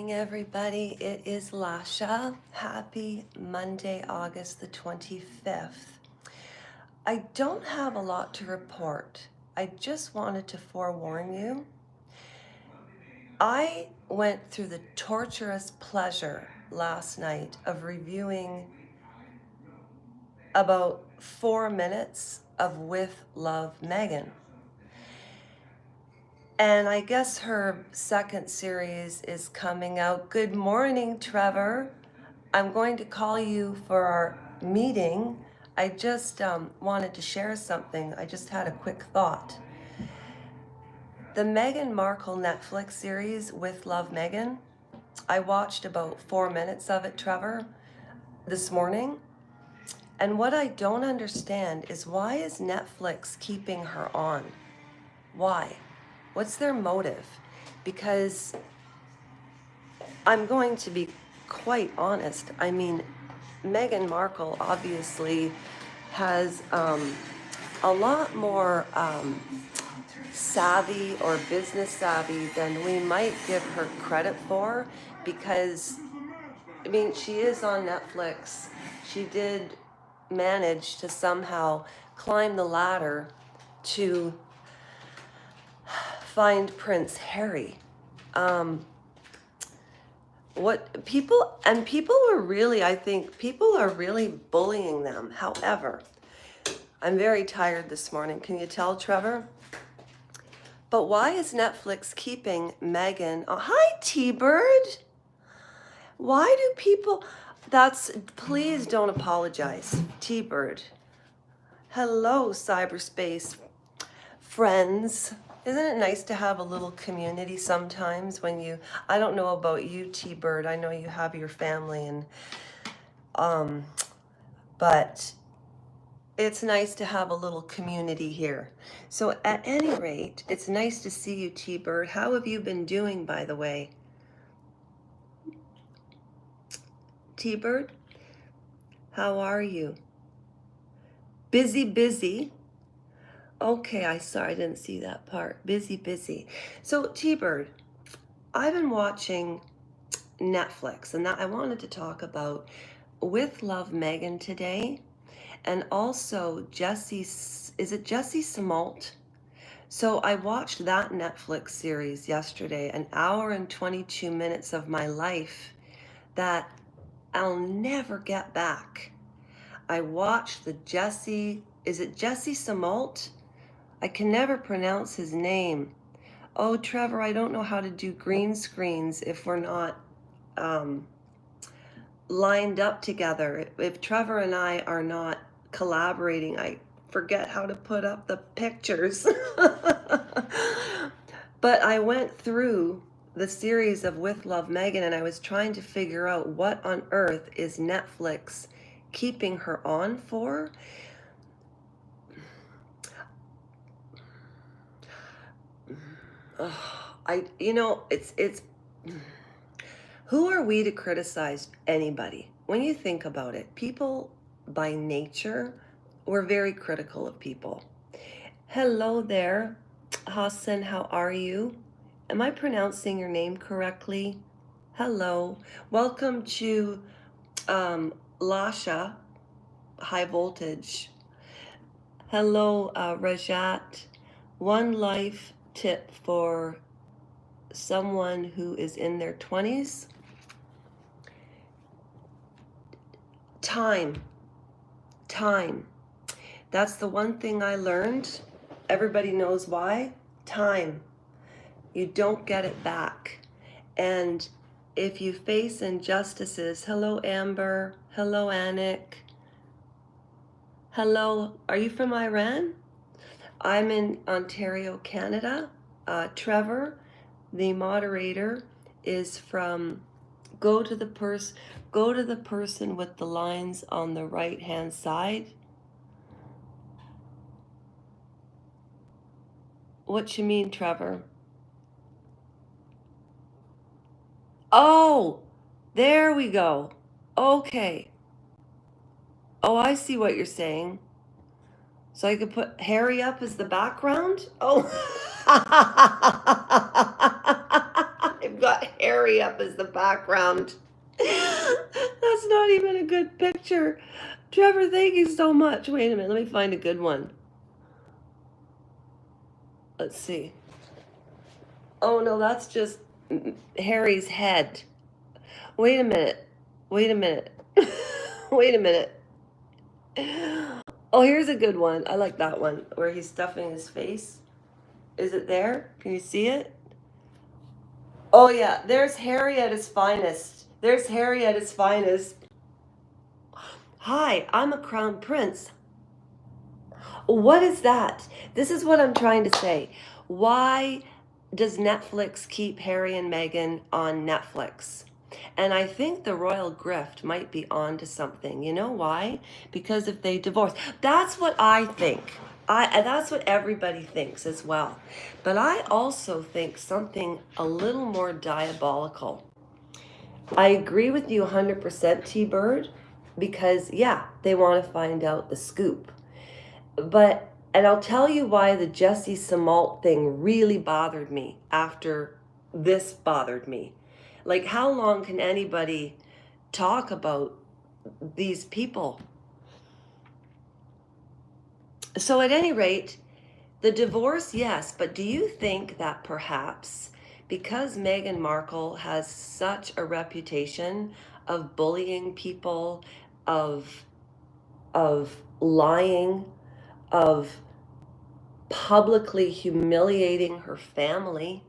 morning, everybody. It is Lasha. Happy Monday, August the 25th. I don't have a lot to report. I just wanted to forewarn you. I went through the torturous pleasure last night of reviewing about 4 minutes of With Love Megan. And I guess her second series is coming out. Good morning, Trevor. I'm going to call you for our meeting. I just wanted to share something. I just had a quick thought. The Meghan Markle Netflix series, With Love Megan, I watched about 4 minutes of it, Trevor, this morning. And what I don't understand is, why is Netflix keeping her on? Why? What's their motive? Because I'm going to be quite honest. I mean, Meghan Markle obviously has a lot more savvy or business savvy than we might give her credit for, because, I mean, she is on Netflix. She did manage to somehow climb the ladder to find Prince Harry. People are really, I think people are really bullying them. However, I'm very tired this morning. Can you tell, Trevor? But why is Netflix keeping Meghan? Oh, hi, T-Bird. Why do people, please don't apologize, T-Bird. Hello, cyberspace friends. Isn't it nice to have a little community sometimes when I don't know about you, T-Bird. I know you have your family but it's nice to have a little community here. So at any rate, it's nice to see you, T-Bird. How have you been doing, by the way? T-Bird, how are you? Busy. Okay, I didn't see that part. Busy. So, T-Bird, I've been watching Netflix, and I wanted to talk about With Love Megan today, and also is it Jessie Smollett? So I watched that Netflix series yesterday, an hour and 22 minutes of my life that I'll never get back. I watched is it Jessie Smollett? I can never pronounce his name. Oh, Trevor, I don't know how to do green screens if we're not lined up together. If Trevor and I are not collaborating, I forget how to put up the pictures. But I went through the series of With Love Megan, and I was trying to figure out what on earth is Netflix keeping her on for. It's who are we to criticize anybody? When you think about it, people by nature, we're very critical of people. Hello there, Hassan, how are you? Am I pronouncing your name correctly? Hello, welcome to Lasha High Voltage. Hello, Rajat. One life tip for someone who is in their 20s. Time. That's the one thing I learned. Everybody knows why. Time. You don't get it back. And if you face injustices, hello, Amber. Hello, Anik. Hello, are you from Iran? I'm in Ontario, Canada. Trevor, the moderator, is from, go to the person with the lines on the right hand side. What you mean, Trevor? Oh, there we go. Okay. Oh, I see what you're saying. So I could put Harry up as the background? Oh. I've got Harry up as the background. That's not even a good picture. Trevor, thank you so much. Wait a minute, let me find a good one. Let's see. Oh no, that's just Harry's head. Wait a minute. Wait a minute. Wait a minute. Oh, here's a good one. I like that one where he's stuffing his face. Is it there? Can you see it? Oh yeah, there's Harry at his finest. There's Harry at his finest. Hi, I'm a crown prince. What is that? This is what I'm trying to say. Why does Netflix keep Harry and Meghan on Netflix? And I think the royal grift might be on to something. You know why? Because if they divorce, that's what I think. That's what everybody thinks as well. But I also think something a little more diabolical. I agree with you 100%, T-Bird, because yeah, they want to find out the scoop. But, and I'll tell you why the Jesse Smollett thing really bothered me after this bothered me. Like, how long can anybody talk about these people? So at any rate, the divorce, yes, but do you think that perhaps because Meghan Markle has such a reputation of bullying people, of lying, of publicly humiliating her family,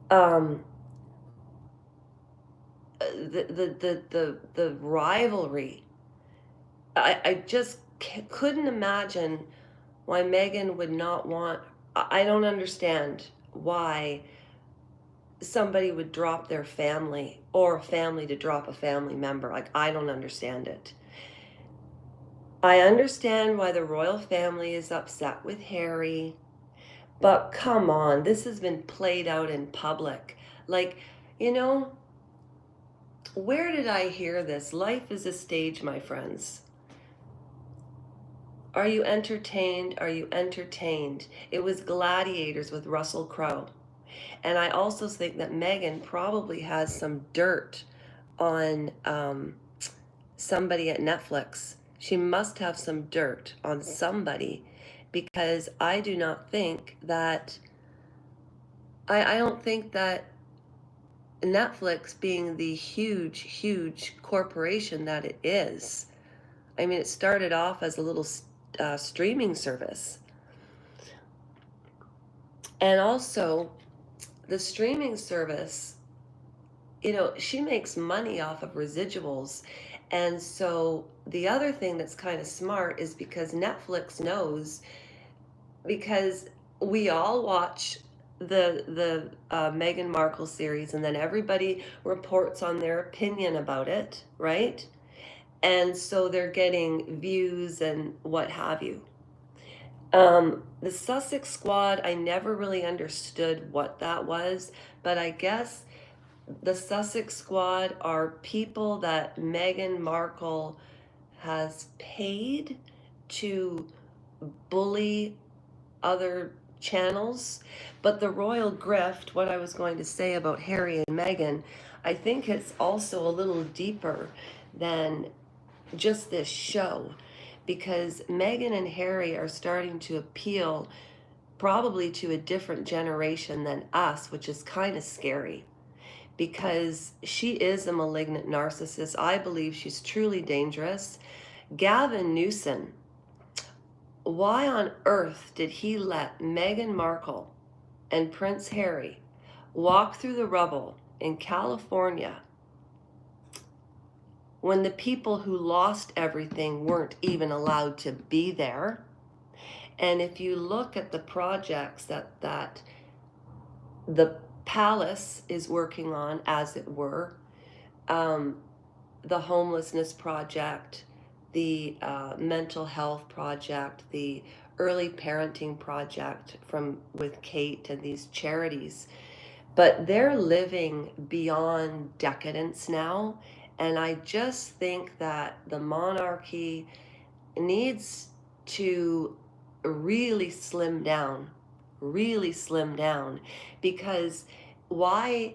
the rivalry, I just couldn't imagine why Meghan would not want. I don't understand why somebody would drop their family or a family to drop a family member. Like, I don't understand it. I understand why the royal family is upset with Harry, but come on, this has been played out in public. Like, you know, where did I hear this? Life is a stage, my friends. Are you entertained? Are you entertained? It was Gladiators with Russell Crowe. And I also think that Meghan probably has some dirt on somebody at Netflix. She must have some dirt on somebody, because I do not think that, I don't think that Netflix, being the huge corporation that it is, I mean, it started off as a little streaming service. And also, the streaming service, you know, she makes money off of residuals. And so the other thing that's kind of smart is because Netflix knows, because we all watch the Meghan Markle series, and then everybody reports on their opinion about it, right? And so they're getting views and what have you. The Sussex Squad, I never really understood what that was, but I guess the Sussex Squad are people that Meghan Markle has paid to bully other channels. But the royal grift, what I was going to say about Harry and Meghan, I think it's also a little deeper than just this show, because Meghan and Harry are starting to appeal probably to a different generation than us, which is kind of scary, because she is a malignant narcissist. I believe she's truly dangerous. Gavin Newsom, why on earth did he let Meghan Markle and Prince Harry walk through the rubble in California when the people who lost everything weren't even allowed to be there? And if you look at the projects that the palace is working on, as it were, the homelessness project, the mental health project, the early parenting project with Kate and these charities, but they're living beyond decadence now. And I just think that the monarchy needs to really slim down, because why,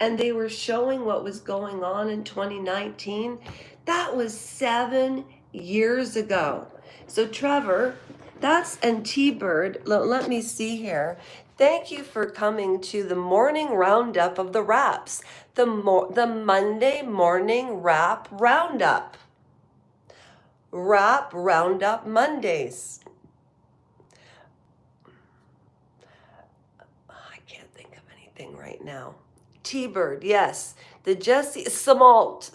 and they were showing what was going on in 2019. That was 7 years ago. So Trevor, and T-Bird, let me see here. Thank you for coming to the morning roundup of the Wraps, the Monday morning Wrap Roundup. Wrap Roundup Mondays. I can't think of anything right now. T-Bird, yes. The Jesse Samalt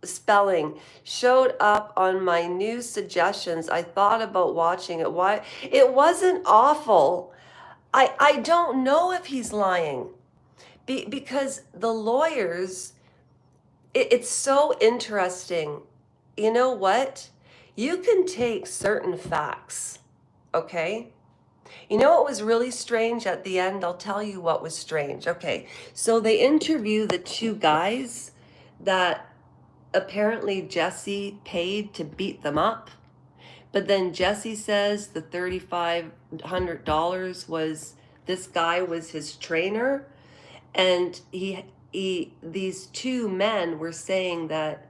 spelling showed up on my new suggestions. I thought about watching it. Why? It wasn't awful. I don't know if he's lying. Because the lawyers, it's so interesting. You know what? You can take certain facts, okay? You know what was really strange at the end? I'll tell you what was strange. Okay, so they interview the two guys that apparently Jesse paid to beat them up. But then Jesse says the $3,500 was, this guy was his trainer. And these two men were saying that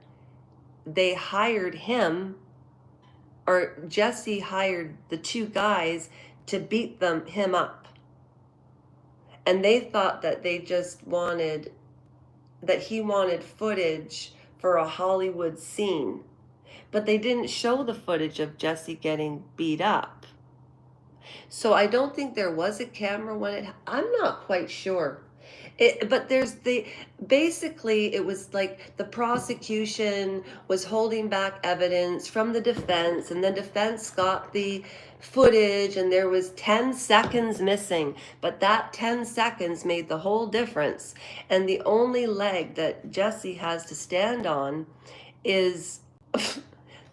they hired him, or Jesse hired the two guys to beat him up. And they thought that they just wanted, that he wanted footage for a Hollywood scene. But they didn't show the footage of Jesse getting beat up. So I don't think there was a camera when I'm not quite sure. But basically it was like the prosecution was holding back evidence from the defense, and the defense got the footage, and there was 10 seconds missing, but that 10 seconds made the whole difference. And the only leg that Jesse has to stand on is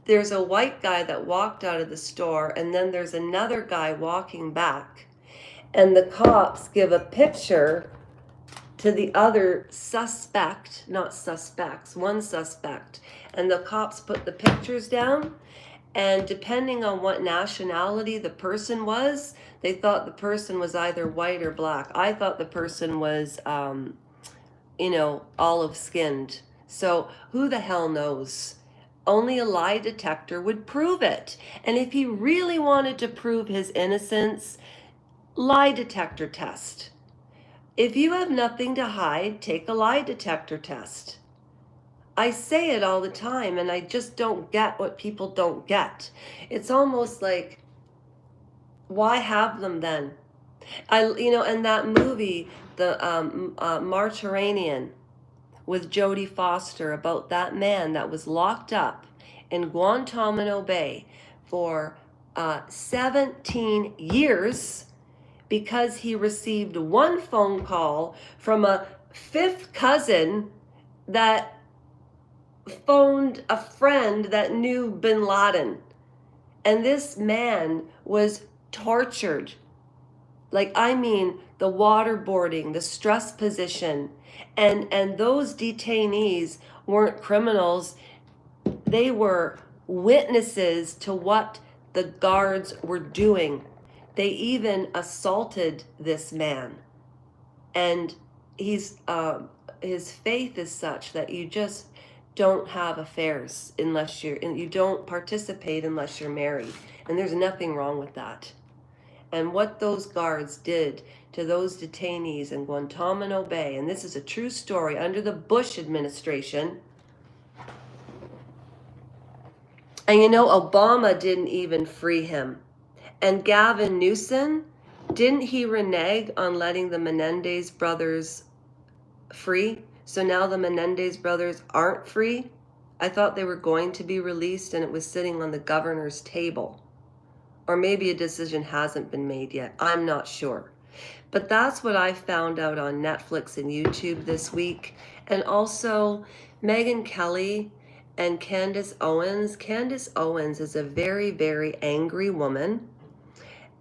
there's a white guy that walked out of the store, and then there's another guy walking back, and the cops give a picture to the other suspect, not suspects, one suspect. And the cops put the pictures down, and depending on what nationality the person was, they thought the person was either white or black. I thought the person was, olive-skinned. So who the hell knows? Only a lie detector would prove it. And if he really wanted to prove his innocence, lie detector test. If you have nothing to hide, take a lie detector test. I say it all the time, and I just don't get what people don't get. It's almost like, why have them then? And that movie, the Mediterranean, with Jodie Foster, about that man that was locked up in Guantanamo Bay for 17 years because he received one phone call from a fifth cousin that phoned a friend that knew bin Laden. And this man was tortured. The waterboarding, the stress position. And those detainees weren't criminals. They were witnesses to what the guards were doing. They even assaulted this man. And his faith is such that you just don't have affairs unless you don't participate unless you're married. And there's nothing wrong with that. And what those guards did to those detainees in Guantanamo Bay, and this is a true story, under the Bush administration. And Obama didn't even free him. And Gavin Newsom, didn't he renege on letting the Menendez brothers free? So now the Menendez brothers aren't free? I thought they were going to be released, and it was sitting on the governor's table. Or maybe a decision hasn't been made yet. I'm not sure. But that's what I found out on Netflix and YouTube this week. And also Megyn Kelly and Candace Owens. Candace Owens is a very, very angry woman.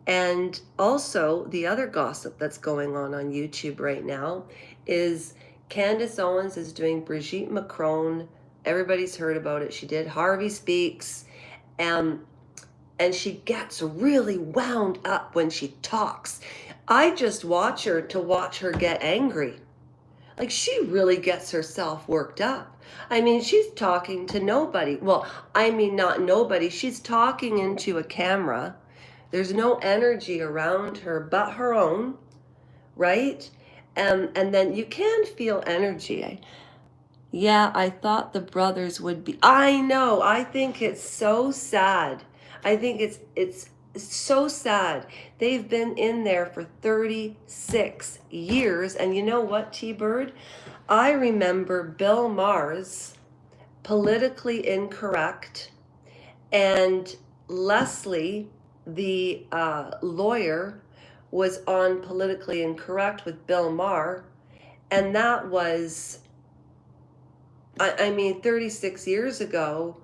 And also the other gossip that's going on YouTube right now is Candace Owens is doing Brigitte Macron. Everybody's heard about it. She did Harvey Speaks. And she gets really wound up when she talks. I just watch her to watch her get angry. Like, she really gets herself worked up. I mean, she's talking to nobody. Well, I mean, not nobody. She's talking into a camera. There's no energy around her but her own, right? And then you can feel energy. Yeah, I thought the brothers would be. I know. I think it's so sad. I think it's so sad. They've been in there for 36 years. And you know what, T-Bird? I remember Bill Maher's Politically Incorrect, and Leslie, the lawyer, was on Politically Incorrect with Bill Maher. And that was, I mean, 36 years ago,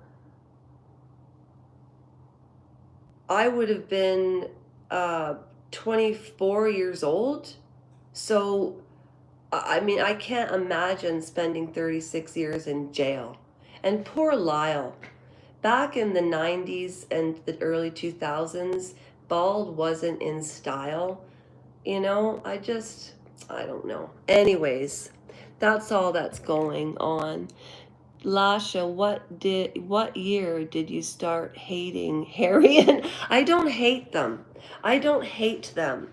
I would have been 24 years old. So, I mean, I can't imagine spending 36 years in jail. And poor Lyle. Back in the 90s and the early 2000s, bald wasn't in style. You know, I don't know. Anyways, that's all that's going on. Lasha, what year did you start hating Harry? And I don't hate them. I don't hate them.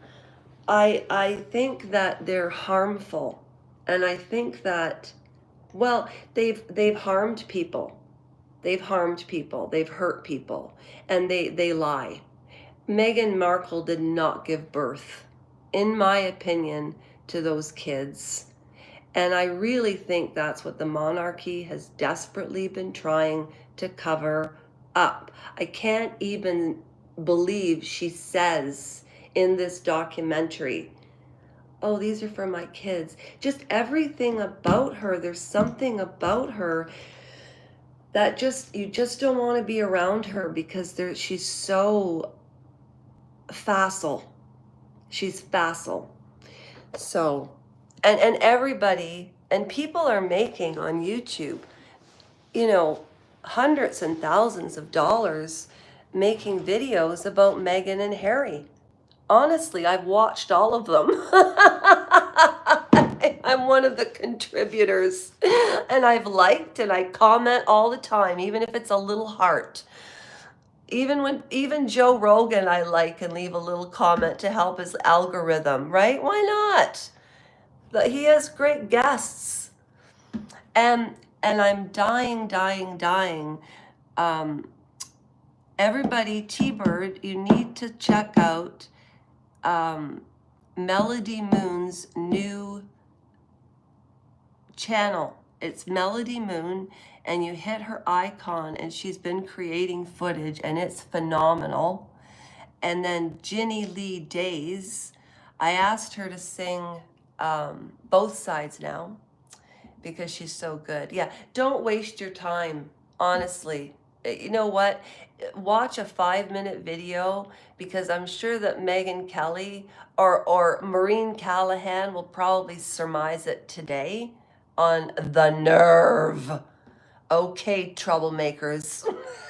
I think that they're harmful. And I think that, well, they've harmed people. They've harmed people. They've hurt people. And they lie. Meghan Markle did not give birth, in my opinion, to those kids. And I really think that's what the monarchy has desperately been trying to cover up. I can't even believe she says in this documentary, oh, these are for my kids. Just everything about her, there's something about her that you just don't want to be around her because she's so facile. She's facile. So, and everybody, and people are making on YouTube, you know, hundreds and thousands of dollars making videos about Meghan and Harry. Honestly, I've watched all of them. I'm one of the contributors, and I've liked and I comment all the time, even if it's a little heart. Even Joe Rogan I like and leave a little comment to help his algorithm, right? Why not? But he has great guests. And I'm dying. Everybody, T-Bird, you need to check out Melody Moon's new channel. It's Melody Moon, and you hit her icon, and she's been creating footage, and it's phenomenal. And then Ginny Lee Days, I asked her to sing both sides now because she's so good. Yeah, don't waste your time, honestly. You know what? Watch a 5-minute video, because I'm sure that Megyn Kelly or Maureen Callahan will probably surmise it today on The Nerve. Okay, troublemakers.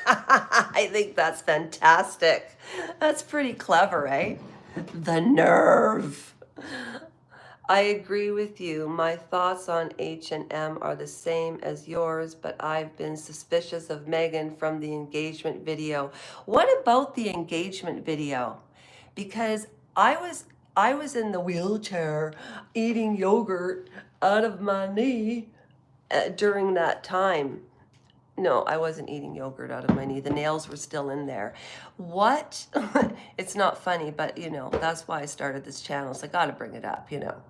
I think that's fantastic. That's pretty clever, eh? The Nerve. I agree with you. My thoughts on H&M are the same as yours, but I've been suspicious of Meghan from the engagement video. What about the engagement video? Because I was in the wheelchair eating yogurt out of my knee during that time. No, I wasn't eating yogurt out of my knee. The nails were still in there. What? It's not funny, but you know, that's why I started this channel. So I got to bring it up, you know.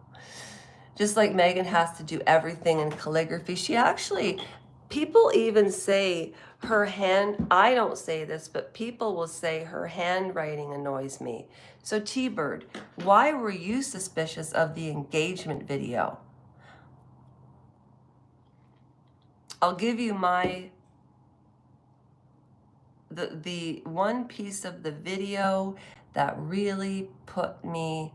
Just like Meghan has to do everything in calligraphy. She actually, people even say her hand, I don't say this, but people will say her handwriting annoys me. So T-Bird, why were you suspicious of the engagement video? I'll give you the one piece of the video that really put me,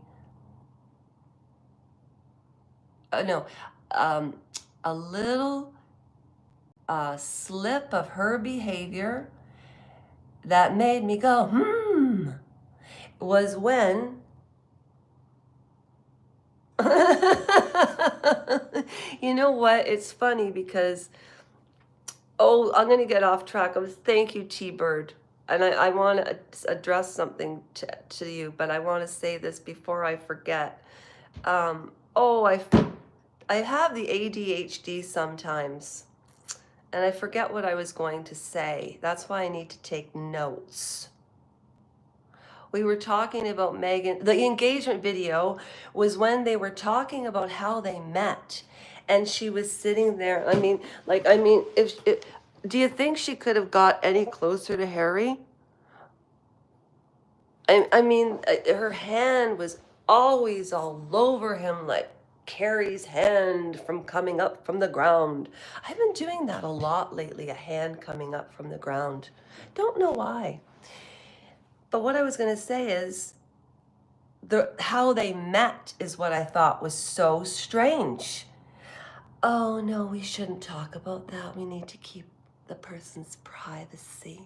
a little slip of her behavior that made me go, was when You know what? It's funny because, oh, I'm going to get off track. Thank you, T-Bird. And I want to address something to you, but I want to say this before I forget. Oh, I have the ADHD sometimes, and I forget what I was going to say. That's why I need to take notes. We were talking about Megan. The engagement video was when they were talking about how they met, and she was sitting there. If do you think she could have got any closer to Harry? Her hand was always all over him, like Carrie's hand from coming up from the ground. I've been doing that a lot lately, a hand coming up from the ground. Don't know why. But what I was going to say is how they met is what I thought was so strange. Oh no, we shouldn't talk about that. We need to keep the person's privacy.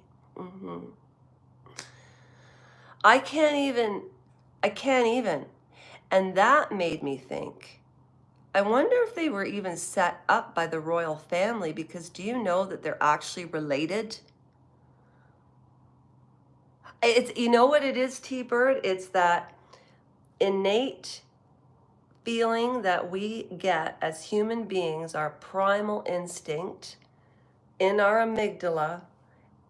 I can't even. And that made me think, I wonder if they were even set up by the royal family, because do you know that they're actually related? It's, you know what it is, T-Bird? It's that innate feeling that we get as human beings, our primal instinct in our amygdala,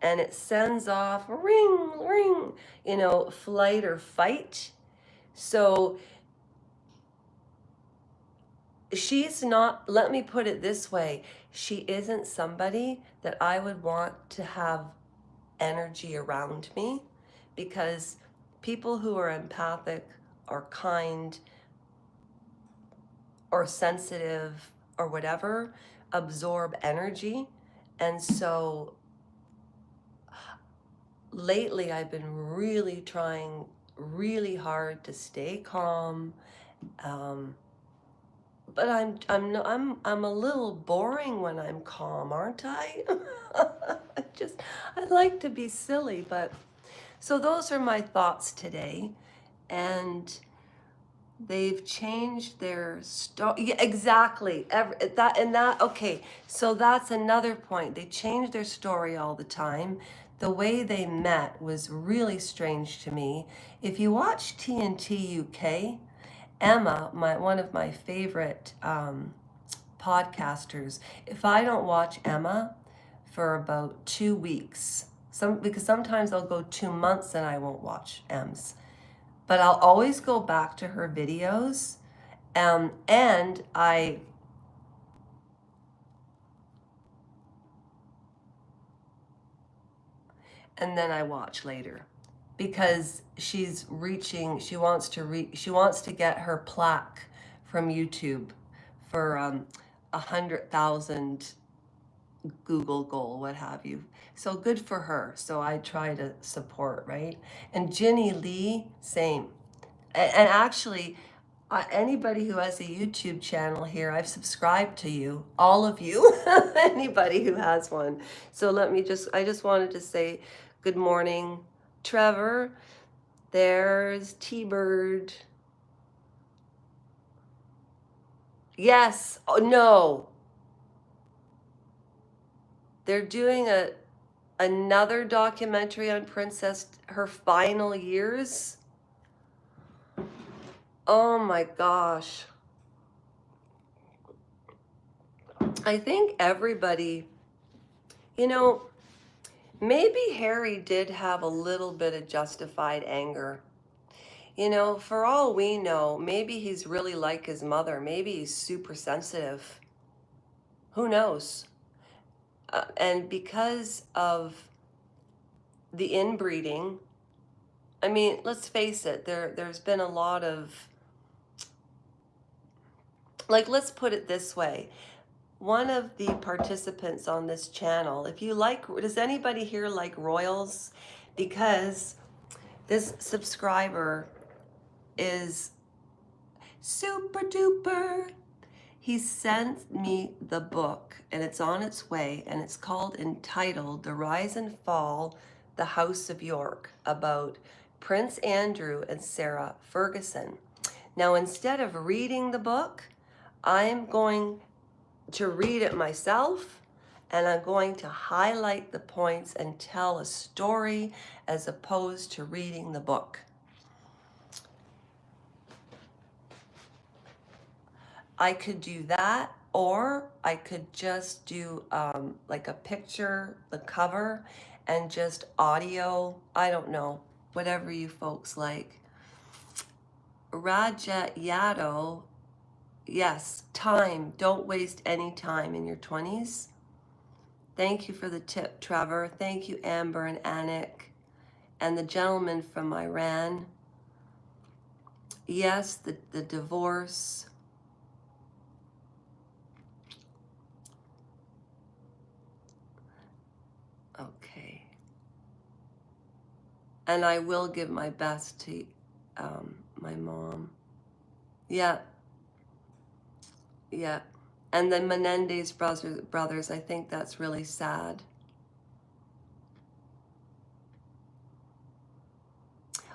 and it sends off ring, ring, flight or fight. So she's not, let me put it this way, she isn't somebody that I would want to have energy around me, because people who are empathic or kind or sensitive or whatever absorb energy. And so lately I've been really trying really hard to stay calm. But I'm a little boring when I'm calm, aren't I? I like to be silly, but so those are my thoughts today, and they've changed their story. Yeah, exactly. Okay. So that's another point. They changed their story all the time. The way they met was really strange to me. If you watch TNT UK, Emma, one of my favorite podcasters, if I don't watch Emma for about 2 weeks, because sometimes I'll go 2 months and I won't watch Ems, but I'll always go back to her videos, and then I watch later, because she wants to get her plaque from YouTube for 100,000 Google goal, what have you. So good for her. So I try to support, right? And Ginny Lee, same. And actually, anybody who has a YouTube channel here, I've subscribed to you, all of you, anybody who has one. So I just wanted to say good morning, Trevor. There's T-Bird. Yes. Oh, no. They're doing another documentary on Princess, her final years. Oh my gosh. I think everybody, maybe Harry did have a little bit of justified anger. For all we know, maybe he's really like his mother. Maybe he's super sensitive. Who knows? And because of the inbreeding, let's face it, there's been a lot of, let's put it this way. One of the participants on this channel, does anybody here like royals? Because this subscriber is super duper. He sent me the book, and it's on its way, and it's entitled The Rise and Fall, The House of York, about Prince Andrew and Sarah Ferguson. Now, instead of reading the book, I'm going to read it myself, and I'm going to highlight the points and tell a story as opposed to reading the book. I could do that, or I could just do like a picture, the cover, and just audio. I don't know, whatever you folks like. Raja Yado, yes, time. Don't waste any time in your 20s. Thank you for the tip, Trevor. Thank you, Amber and Anik. And the gentleman from Iran. Yes, the divorce. Okay. And I will give my best to my mom. Yeah, yeah. And the Menendez brothers, I think that's really sad.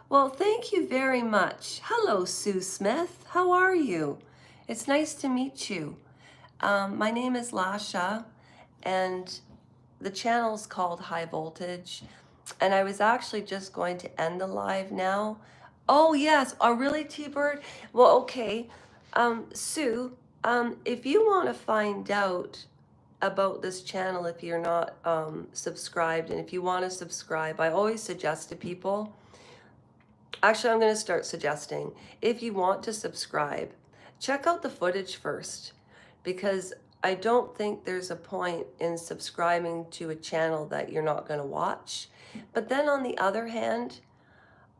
Well, thank you very much. Hello, Sue Smith. How are you? It's nice to meet you. My name is Lasha, and the channel's called High Voltage. And I was actually just going to end the live now. Oh, yes. Oh, really, T-Bird? Well, okay. Sue, if you want to find out about this channel, if you're not subscribed, and if you want to subscribe, I always suggest to people, actually, I'm going to start suggesting, if you want to subscribe, check out the footage first, because I don't think there's a point in subscribing to a channel that you're not going to watch. But then on the other hand,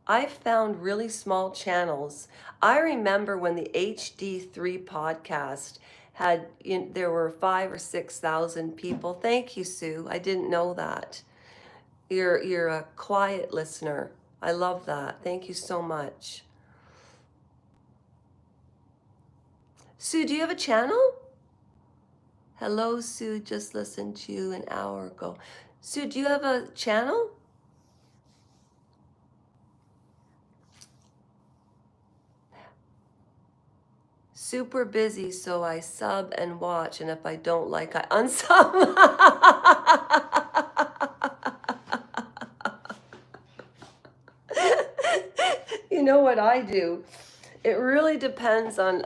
I found really small channels. I remember when the HD3 podcast had, there were 5,000 or 6,000 people. Thank you, Sue. I didn't know that. You're a quiet listener. I love that. Thank you so much. Sue, do you have a channel? Hello, Sue. Just listened to you an hour ago. Sue, do you have a channel? Super busy, so I sub and watch, and if I don't like, I unsub. You know what I do? It really depends on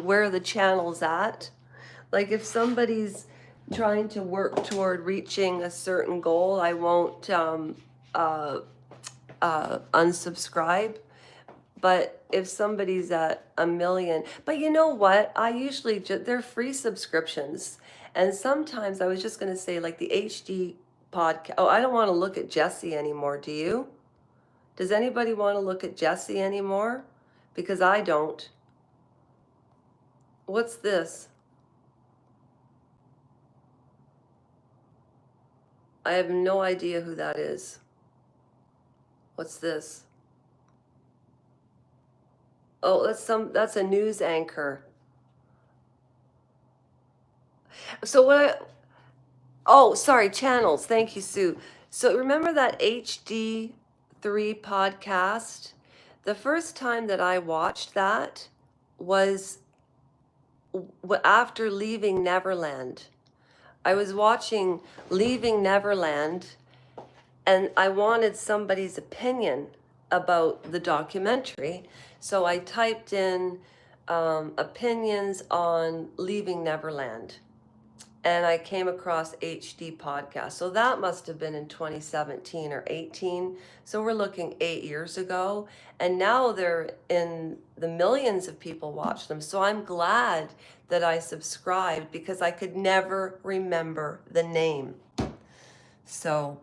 where the channel's at. Like if somebody's trying to work toward reaching a certain goal, I won't unsubscribe. But if somebody's at 1 million, but you know what? I usually they're free subscriptions. And sometimes I was just going to say like the HD podcast. Oh, I don't want to look at Jesse anymore. Do you? Does anybody want to look at Jesse anymore? Because I don't. What's this? I have no idea who that is. What's this? Oh, that's a news anchor. So oh, sorry, channels. Thank you, Sue. So remember that HD3 podcast? The first time that I watched that was after Leaving Neverland. I was watching Leaving Neverland, and I wanted somebody's opinion about the documentary. So I typed in opinions on Leaving Neverland, and I came across HD podcast. So that must have been in 2017 or 18. So we're looking 8 years ago, and now they're in the millions of people watch them. So I'm glad that I subscribed because I could never remember the name. So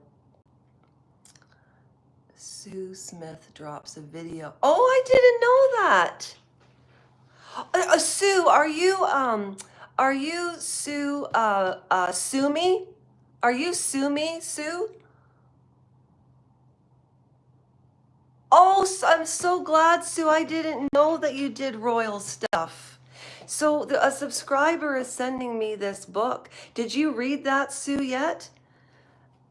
Sue Smith drops a video. Oh, I didn't know that. Sue, are you Sue Sue me? Are you Sue me, Sue? Oh, I'm so glad, Sue. I didn't know that you did royal stuff. So a subscriber is sending me this book. Did you read that, Sue, yet?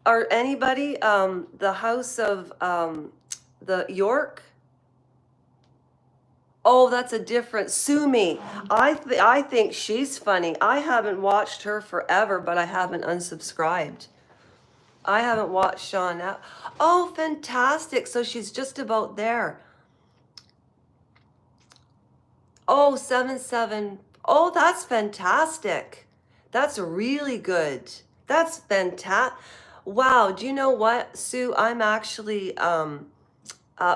Or anybody? The House of the York? Oh, that's a different Sumi. I think she's funny. I haven't watched her forever, but I haven't unsubscribed. I haven't watched Sean now. Oh, fantastic. So she's just about there. Oh, 7-7. Oh, that's fantastic. That's really good. That's fantastic. Wow. Do you know what, Sue? I'm actually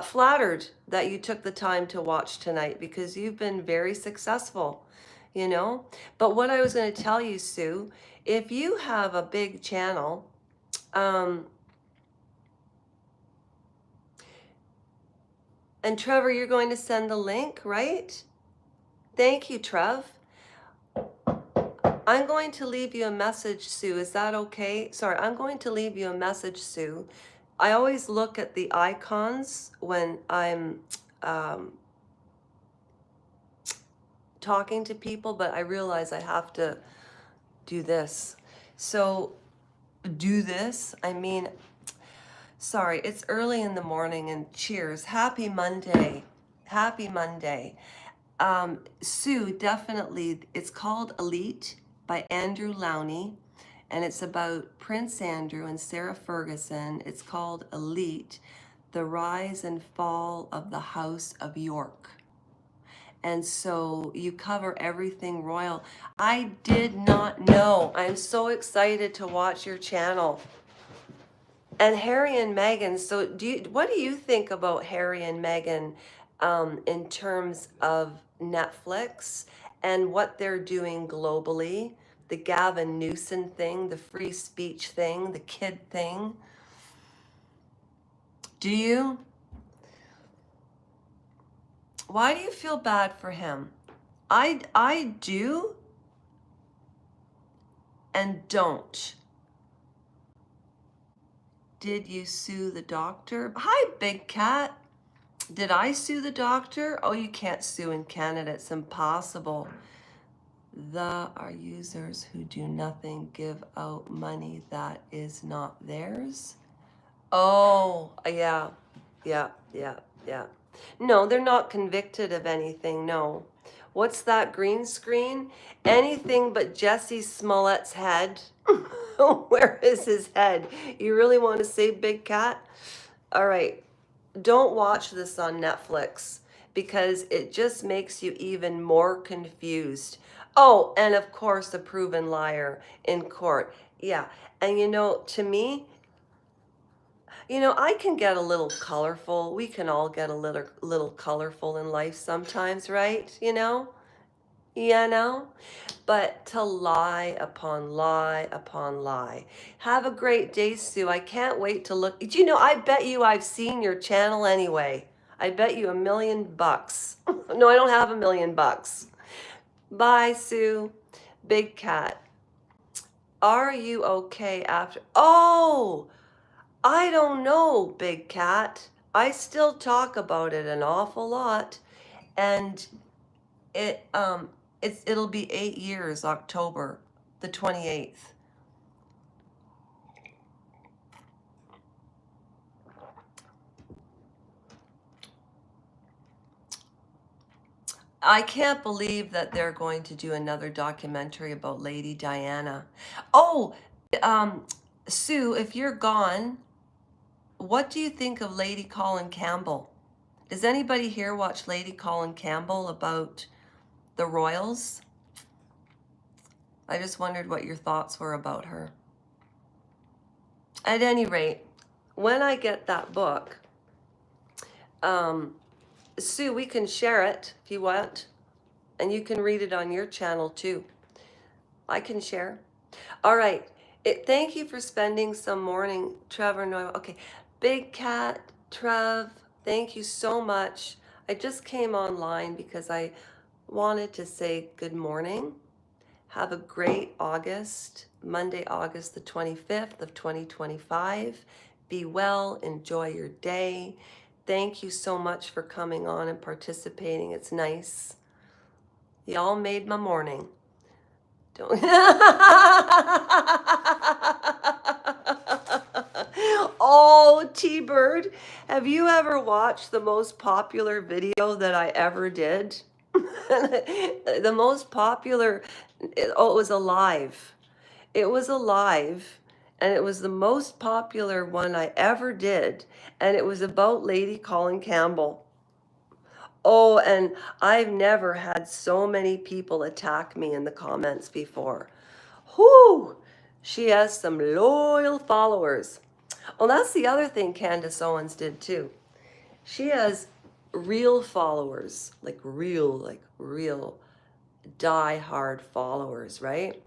flattered that you took the time to watch tonight because you've been very successful, you know? But what I was going to tell you, Sue, if you have a big channel, um, and Trevor, you're going to send the link, right? Thank you, Trev. I'm going to leave you a message, Sue. Is that okay? Sorry, I'm going to leave you a message, Sue. I always look at the icons when I'm talking to people, but I realize I have to do this. So, do this. I mean, sorry, it's early in the morning and cheers. Happy Monday. Happy Monday. Sue, definitely, it's called Elite by Andrew Lowney, and it's about Prince Andrew and Sarah Ferguson. It's called Elite, The Rise and Fall of the House of York. And so you cover everything royal. I did not know. I'm so excited to watch your channel. And Harry and Meghan, so what do you think about Harry and Meghan in terms of Netflix and what they're doing globally? The Gavin Newsom thing, the free speech thing, the kid thing. Do you? Why do you feel bad for him? I do and don't. Did you sue the doctor? Hi, Big Cat. Did I sue the doctor? Oh, you can't sue in Canada. It's impossible. Are users who do nothing give out money that is not theirs? Oh, yeah. Yeah, yeah, yeah. No, they're not convicted of anything, no. What's that green screen? Anything but Jesse Smollett's head. Where is his head? You really want to say Big Cat? All right. Don't watch this on Netflix because it just makes you even more confused. Oh, and of course, a proven liar in court. Yeah. And to me, I can get a little colorful. We can all get a little colorful in life sometimes, right? But to lie upon lie upon lie. Have a great day, Sue. I can't wait to look. I bet you I've seen your channel anyway. I bet you $1 million. No, I don't have $1 million. Bye, Sue. Big Cat. Are you okay after? Oh, I don't know, Big Cat. I still talk about it an awful lot. And it'll be 8 years, October the 28th. I can't believe that they're going to do another documentary about Lady Diana. Oh, Sue, if you're gone, what do you think of Lady Colin Campbell? Does anybody here watch Lady Colin Campbell about the royals? I just wondered what your thoughts were about her. At any rate, when I get that book, Sue, we can share it if you want, and you can read it on your channel too. I can share. All right. Thank you for spending some morning, Trevor. No, okay. Big Cat, Trev, thank you so much. I just came online because I wanted to say good morning. Have a great August, Monday, August the 25th of 2025. Be well, enjoy your day. Thank you so much for coming on and participating. It's nice. Y'all made my morning. Don't Oh, T-Bird, have you ever watched the most popular video that I ever did? The most popular, oh, it was a live. It was a live, and it was the most popular one I ever did, and it was about Lady Colin Campbell. Oh, and I've never had so many people attack me in the comments before. Whoo! She has some loyal followers. Well, that's the other thing Candace Owens did too. She has real followers, like real die-hard followers, right?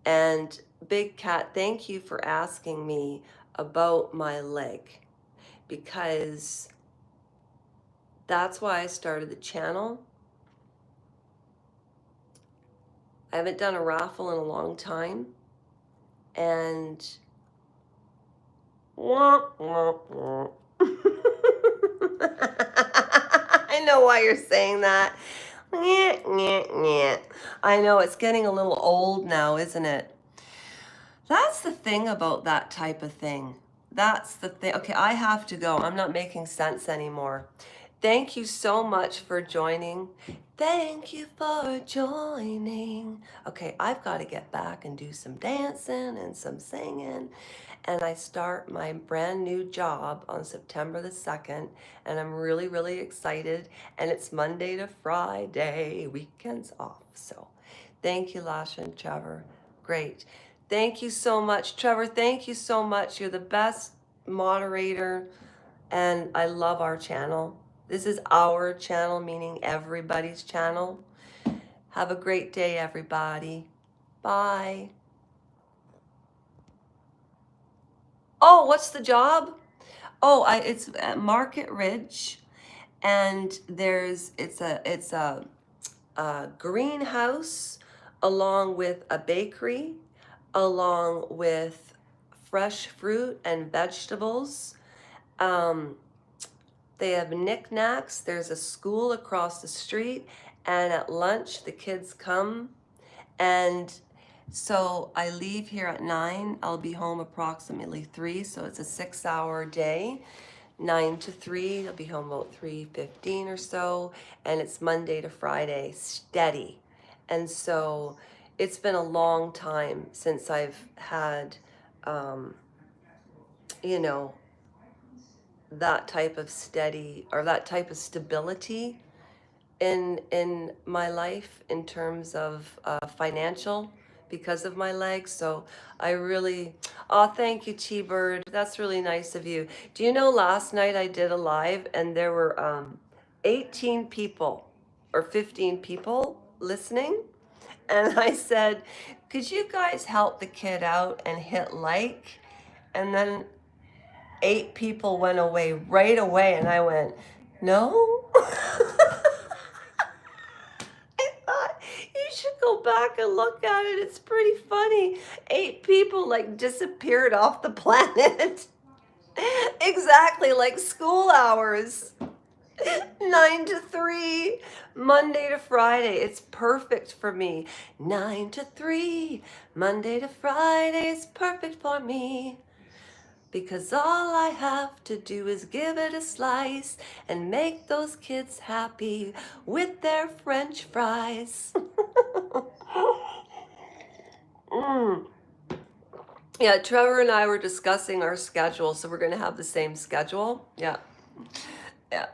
And Big Cat, thank you for asking me about my leg, because that's why I started the channel. I haven't done a raffle in a long time, and I know why you're saying that. I know it's getting a little old now, isn't it? That's the thing about that type of thing. That's the thing. Okay, I have to go. I'm not making sense anymore. Thank you so much for joining. Thank you for joining. Okay, I've got to get back and do some dancing and some singing. And I start my brand new job on September the 2nd. And I'm really, really excited. And it's Monday to Friday, weekends off. So thank you, Lasha and Trevor. Great. Thank you so much, Trevor. Thank you so much. You're the best moderator, and I love our channel. This is our channel, meaning everybody's channel. Have a great day, everybody. Bye. Oh, what's the job? Oh, it's at Market Ridge, and it's a greenhouse along with a bakery, along with fresh fruit and vegetables. They have knickknacks. There's a school across the street, and at lunch the kids come. And so I leave here at 9. I'll be home approximately 3, so it's a 6-hour day. 9 to 3, I'll be home about 3:15 or so, and it's Monday to Friday, steady. And so it's been a long time since I've had, you know, that type of steady, or that type of stability in my life in terms of financial, because of my legs. So I really, oh, thank you, T-Bird. That's really nice of you. Do you know last night I did a live and there were 18 people or 15 people listening? And I said, could you guys help the kid out and hit like? And then 8 people went away right away, and I went, no? I thought you should go back and look at it. It's pretty funny. 8 people like disappeared off the planet. Exactly, like school hours. 9 to 3, Monday to Friday. It's perfect for me. 9 to 3, Monday to Friday is perfect for me. Because all I have to do is give it a slice and make those kids happy with their French fries. Yeah, Trevor and I were discussing our schedule, so we're going to have the same schedule. Yeah. Yeah.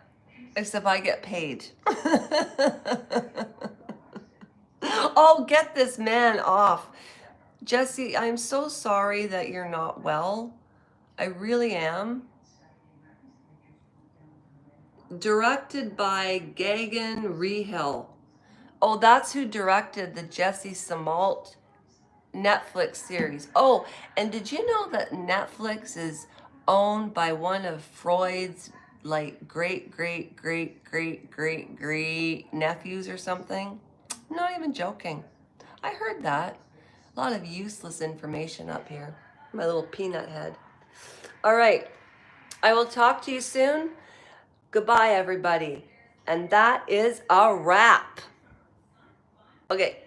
Except I get paid. Oh, get this man off. Jesse, I'm so sorry that you're not well. I really am. Directed by Gagan Rehill. Oh, that's who directed the Jesse Smollett Netflix series. Oh, and did you know that Netflix is owned by one of Freud's like great nephews or something? I'm not even joking. I heard that. A lot of useless information up here. My little peanut head. All right. I will talk to you soon. Goodbye, everybody. And that is a wrap. Okay.